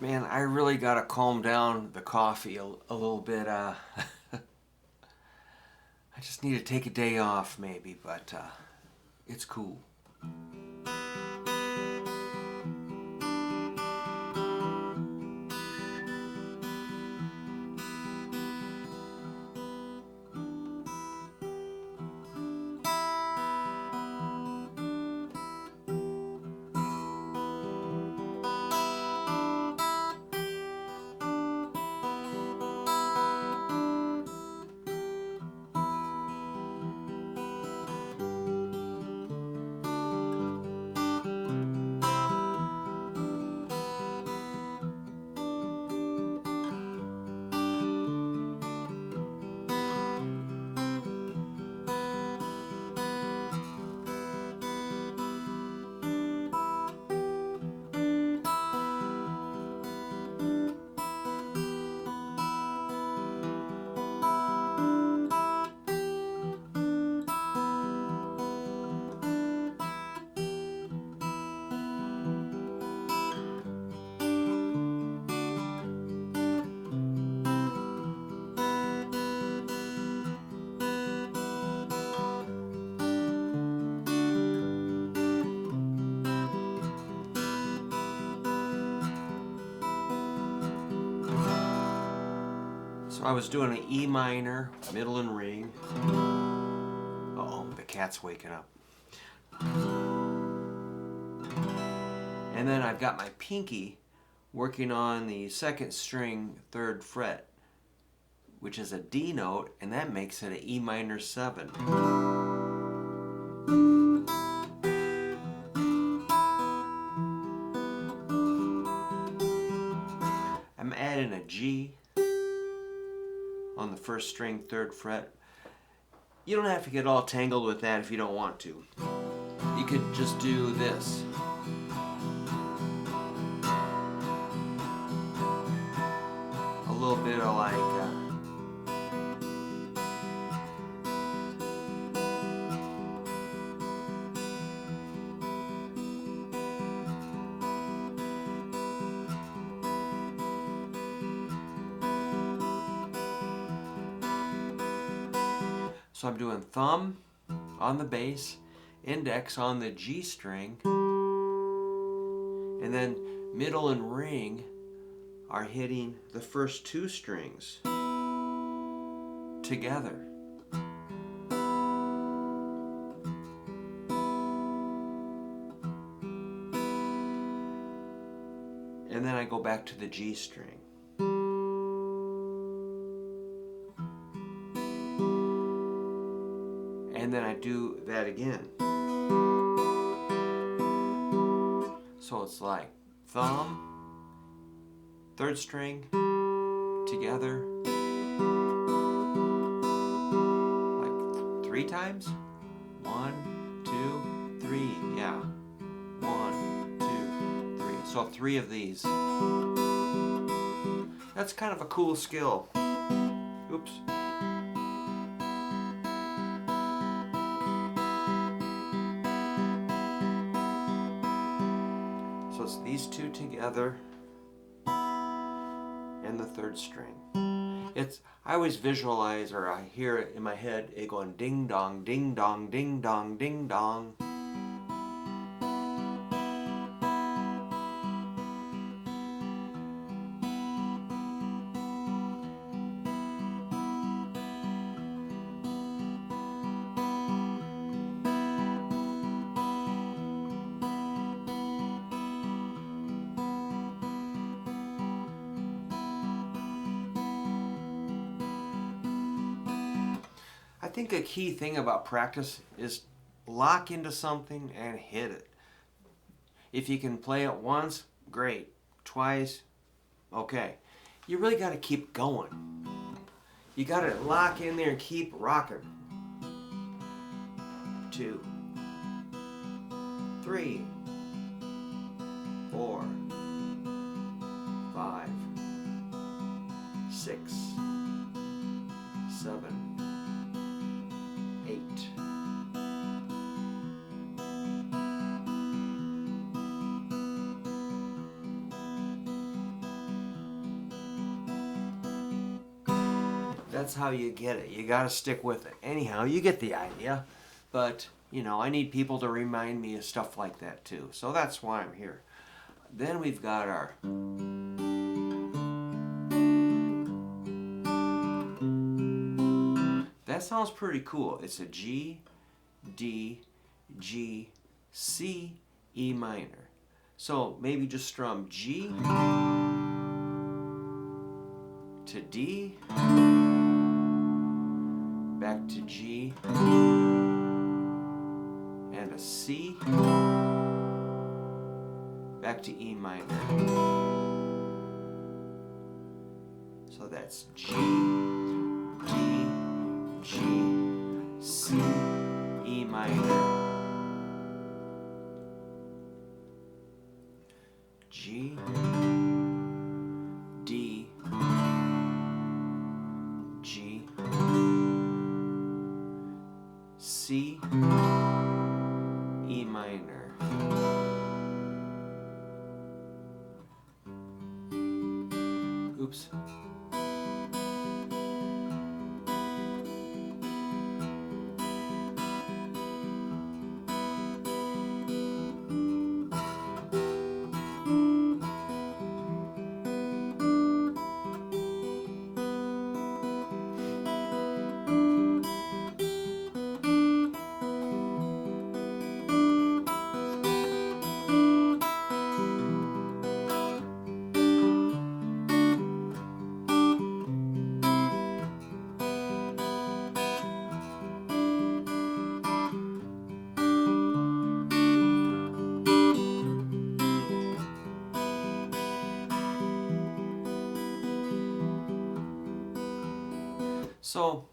Man, I really gotta calm down the coffee a little bit. I just need to take a day off, maybe, but it's cool. So I was doing an E minor, middle and ring. Uh-oh, the cat's waking up. And then I've got my pinky working on the second string, third fret, which is a D note, and that makes it an E minor 7. I'm adding a G on the first string, third fret. You don't have to get all tangled with that if you don't want to. You could just do this. A little bit of like so I'm doing thumb on the bass, index on the G string, and then middle and ring are hitting the first two strings together. And then I go back to the G string. And then I do that again. So it's like thumb, third string, together, like 3 times. 1, 2, 3, yeah. 1, 2, 3. So 3 of these. That's kind of a cool skill. Oops. So it's these two together and the third string. I always visualize, or I hear it in my head, it going ding dong, ding dong, ding dong, ding dong. I think a key thing about practice is lock into something and hit it. If you can play it once, great. Twice, okay. You really got to keep going. You got to lock in there and keep rocking. 2, 3, 4, 5, 6, 7, 8. That's how you get it. You got to stick with it. Anyhow, you get the idea. But, you know, I need people to remind me of stuff like that too. So that's why I'm here. Then we've got our... That sounds pretty cool. It's a G, D, G, C, E minor. So maybe just strum G to D, back to G, and a C, back to E minor. So that's G, D, G, C, E minor. G, D, G, C, E minor. Oops. So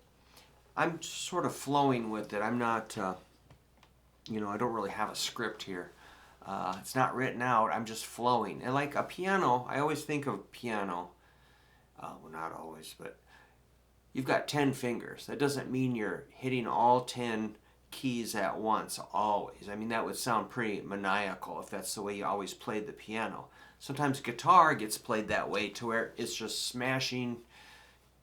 I'm sort of flowing with it. I'm not, you know, I don't really have a script here. It's not written out. I'm just flowing. And like a piano, I always think of piano. Well, not always, but you've got 10 fingers. That doesn't mean you're hitting all 10 keys at once, always. I mean, that would sound pretty maniacal if that's the way you always played the piano. Sometimes guitar gets played that way to where it's just smashing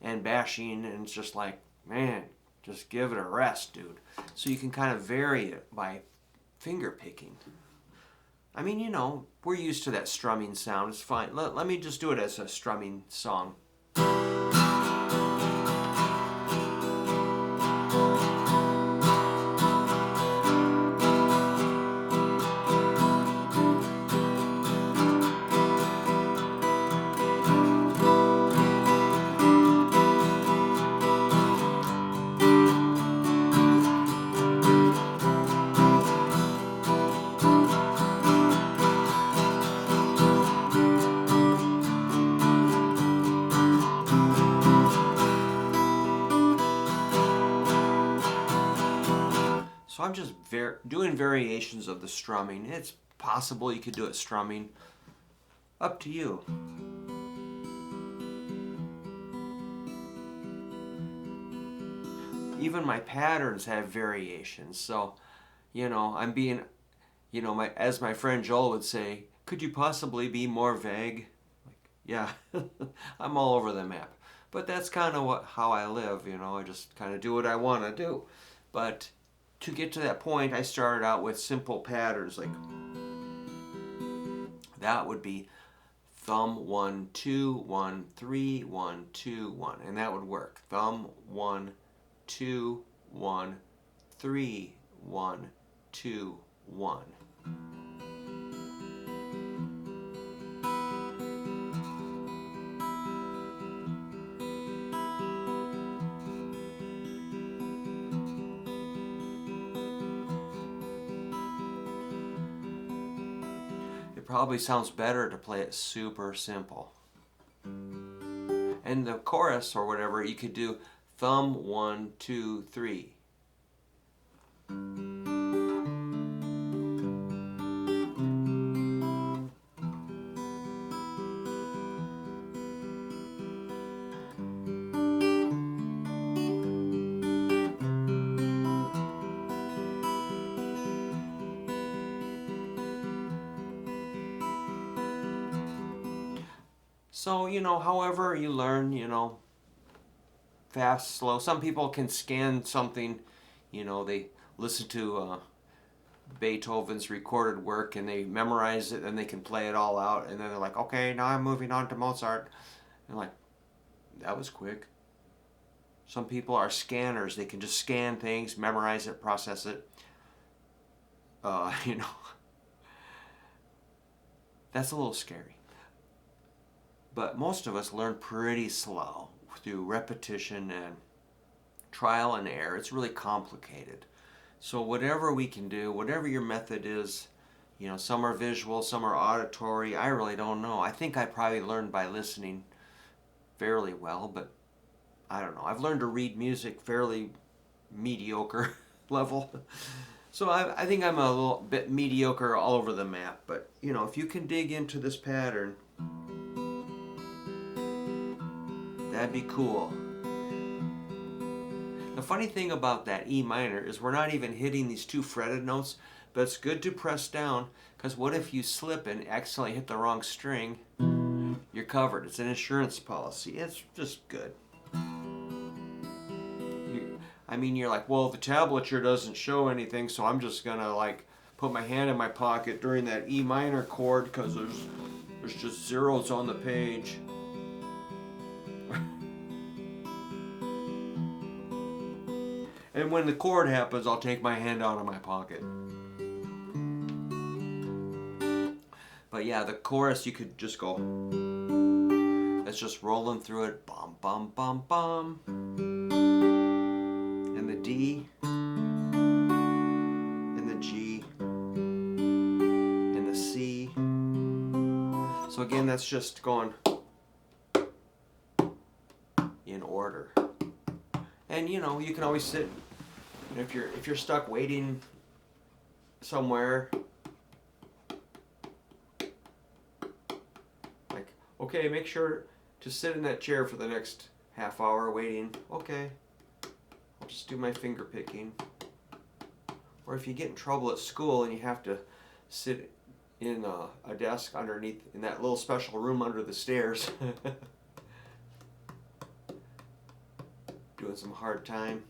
and bashing, and it's just like, man, just give it a rest, dude. So you can kind of vary it by finger picking. I mean, you know, we're used to that strumming sound. It's fine. Let me just do it as a strumming song. So I'm just doing variations of the strumming. It's possible you could do it strumming. Up to you. Even my patterns have variations. So, you know, I'm being, you know, as my friend Joel would say, could you possibly be more vague? Like, yeah, I'm all over the map. But that's kind of how I live, you know. I just kind of do what I want to do. But to get to that point, I started out with simple patterns. Like, that would be thumb 1, 2, 1, 3, 1, 2, 1. And that would work. Thumb 1, 2, 1, 3, 1, 2, 1. It probably sounds better to play it super simple. And the chorus or whatever, you could do thumb 1, 2, 3. So, you know, however you learn, you know, fast, slow. Some people can scan something, you know, they listen to Beethoven's recorded work and they memorize it and they can play it all out, and then they're like, okay, now I'm moving on to Mozart. And like, that was quick. Some people are scanners. They can just scan things, memorize it, process it. You know, that's a little scary. But most of us learn pretty slow through repetition and trial and error. It's really complicated. So whatever we can do, whatever your method is, you know, some are visual, some are auditory. I really don't know. I think I probably learned by listening fairly well, but I don't know. I've learned to read music fairly mediocre level. So I think I'm a little bit mediocre all over the map. But, you know, if you can dig into this pattern, that'd be cool. The funny thing about that E minor is we're not even hitting these two fretted notes, but it's good to press down, because what if you slip and accidentally hit the wrong string? You're covered. It's an insurance policy. It's just good. I mean, you're like, well, the tablature doesn't show anything, so I'm just gonna like put my hand in my pocket during that E minor chord because there's just zeros on the page. And when the chord happens, I'll take my hand out of my pocket. But yeah, the chorus, you could just go, that's just rolling through it, bum, bum, bum, bum. And the D, and the G, and the C. So again, that's just going in order. And you know, you can always sit, you know, if you're stuck waiting somewhere, like, okay, make sure to sit in that chair for the next half hour waiting. Okay, I'll just do my finger picking. Or if you get in trouble at school and you have to sit in a desk underneath in that little special room under the stairs, doing some hard time.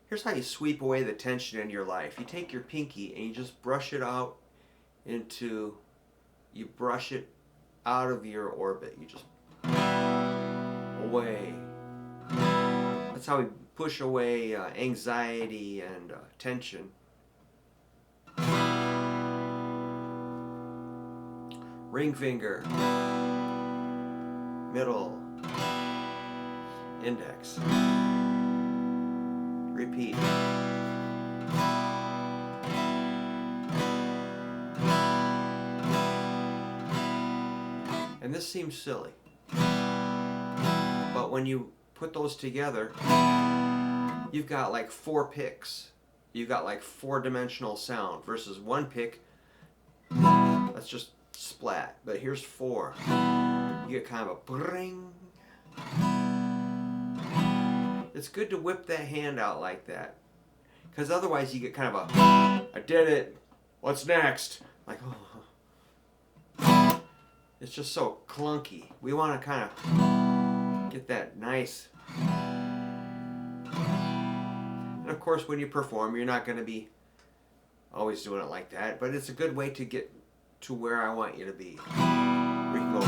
Here's how you sweep away the tension in your life. You take your pinky and you just brush it out you brush it out of your orbit. You just away. That's how we push away anxiety and tension. Ring finger, middle, index. Repeat. And this seems silly, but when you put those together, you've got like 4 picks. You've got like 4-dimensional sound versus 1 pick. That's just splat. But here's 4. You get kind of a bring. It's good to whip that hand out like that, because otherwise you get kind of a, I did it, what's next? Like, oh. It's just so clunky. We want to kind of get that nice. And of course, when you perform, you're not going to be always doing it like that, but it's a good way to get to where I want you to be. We can go.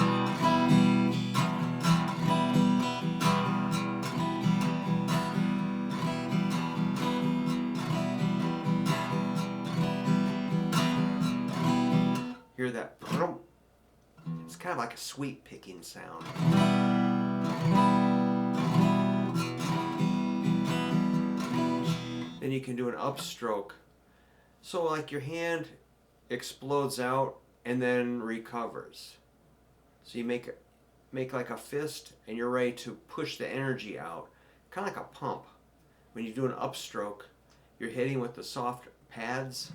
Hear that? It's kind of like a sweep picking sound. Then you can do an upstroke. So like your hand explodes out and then recovers. So you make make like a fist and you're ready to push the energy out. Kind of like a pump. When you do an upstroke, you're hitting with the soft pads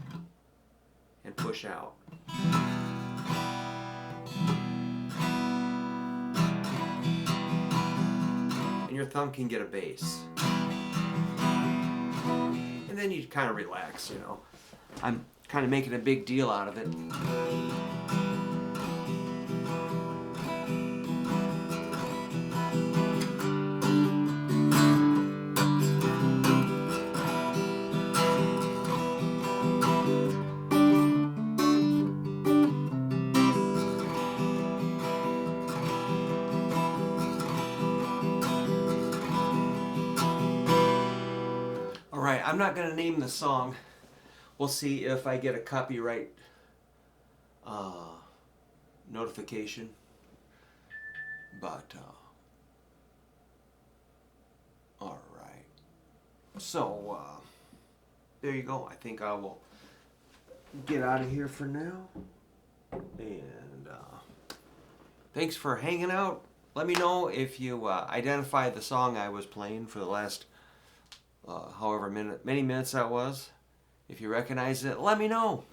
and push out. And your thumb can get a bass. And then you kind of relax, you know. I'm kind of making a big deal out of it. Alright, I'm not going to name the song. We'll see if I get a copyright notification. But, alright. So, there you go. I think I will get out of here for now. And, thanks for hanging out. Let me know if you identify the song I was playing for the last however many minutes that was. If you recognize it, let me know.